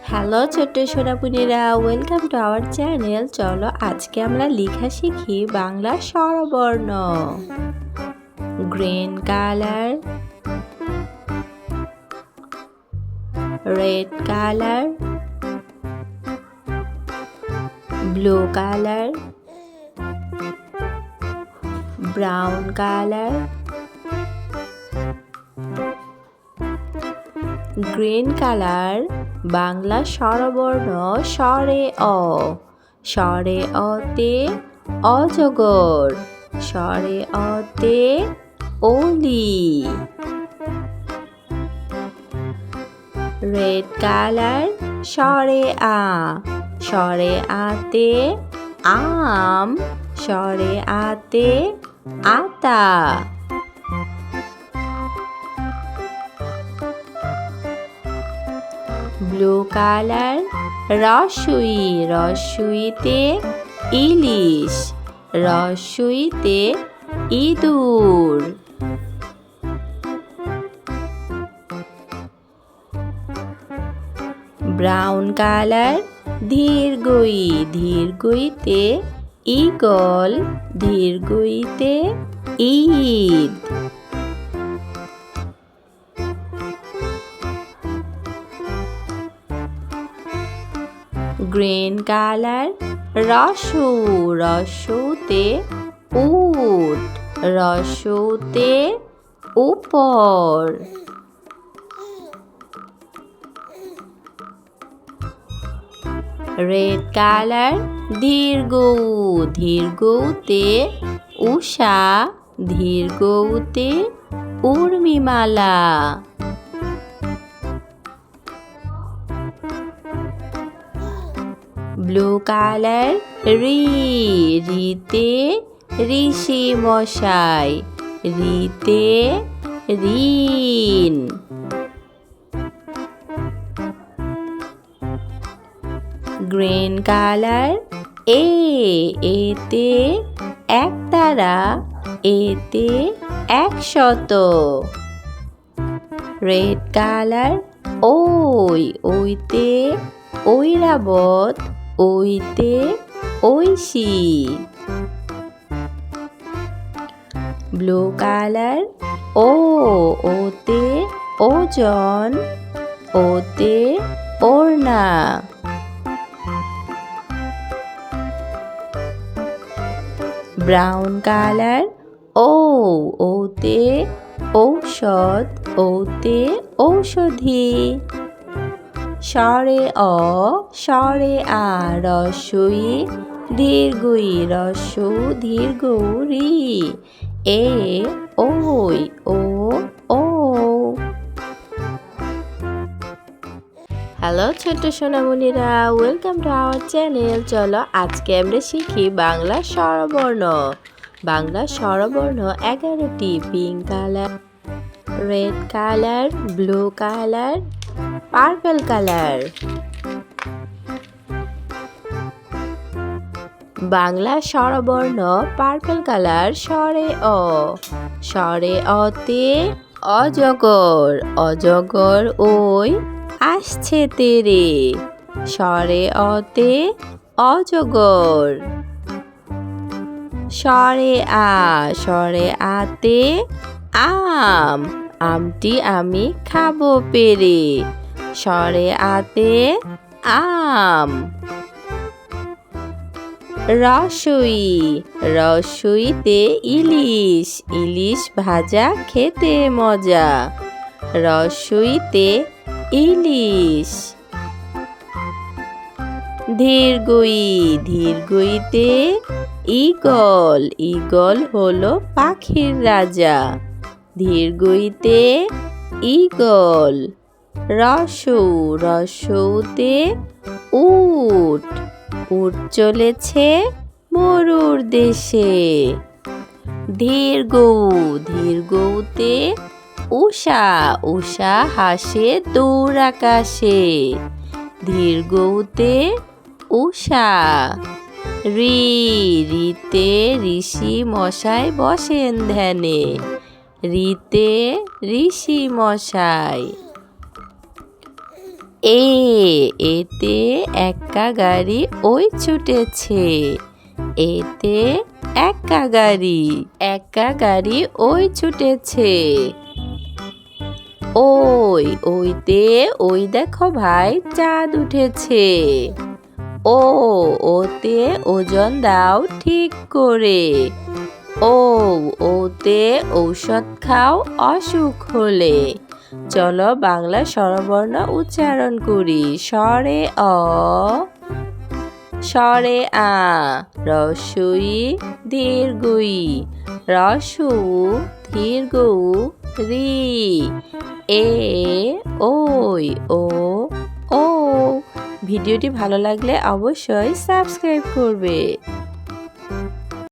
Hello ছোট্ট সোনাপুনিরা, welcome to our channel. চলো আজকে আমরা লেখা শিখি বাংলা স্বরবর্ণ। Green colour, red colour, blue colour, brown colour, green colour. Bangla স্বরবর্ণ স্বরে অ। স্বরে অতে অজগর, স্বরে অতে অলি। রেড কালার, স্বরে আ। স্বরে আতে আম, স্বরে আতে আতা। Blue colour, রসুই। রসুইতে ইলিশ, রসুইতে ইঁদুর। ব্রাউন কালার, ধীরগই। ধীরগইতে ঈগল, ধীরগইতে ঈদ। গ্রিন কালার, রসু। রসুতে উট, রসুতে উপর। রেড কালার, দীর্ঘউ। দীর্ঘউতে উষা, দীর্ঘউতে উর্মিমালা। ব্লু কালার, রি। রিতে ঋষি মশাই, রিতে ঋণ। গ্রিন কালার, এ। এতে একতারা, এতে 100। রেড কালার, ওই। ওইতে ঐরাবত, ওইতে ঐশী। ব্লু কালার, ও। ওতে ওজন, ওতে ওড়না। ব্রাউন কালার, ও। ওতে ঔষধ, ওতে ঔষধি। স্বরে অ, স্বরে আ। রস্বই দীর্ঘই, রস্যু দীর্ঘউ রি। এ, ওই, ও, ও। হ্যালো ছোট্ট সোনামণিরা, ওয়েলকাম টু আওয়ার চ্যানেল। চলো আজকে আমরা শিখি বাংলা স্বরবর্ণ। বাংলা স্বরবর্ণ 11টি। Pink colour, red colour, blue colour, purple colour. Bangla স্বরবর্ণ পার্পল কালার। স্বরে অ। স্বরে অতে অজগর, অজগর ওই আসছে তেরে, স্বরে অতে অজগর। স্বরে আ। স্বরে আতে আম, আমটি আমি খাবো পেরে, স্বরে আতে আম। রসুই। রসুইতে ইলিশ, ইলিশ ভাজা খেতে মজা, রসুইতে ইলিশ। ধীরগই। ধীরগইতে ঈগল, ঈগল হলো পাখির রাজা, ধীরগইতে ঈগল। রসু। রসুতে উট, উট চলেছে মরুর দেশে। ধীরগৌ। ধীরগৌতে উষা, উষা হাসে দূর আকাশে, ধীরগৌতে উষা। রি। রিতে ঋষি মশাই বসেন ধ্যানে, রিতে ঋষি মশাই। এতে একা গাড়ি ওই ছুটেছে। এতে একা গাড়ি ওই ছুটেছে। ওইতে ওই দেখো ভাই চাঁদ উঠেছে। ওতে ওজন দাও ঠিক করে। ওতে ঔষধ খাও অসুখ হলে। চলো বাংলা স্বরবর্ণ উচ্চারণ করি। স্বরে অ, স্বরে আ, হ্রস্বই দীর্ঘই, হ্রস্ব দীর্ঘ রি, ওই ও। ভিডিওটি ভালো লাগলে অবশ্যই সাবস্ক্রাইব করবে।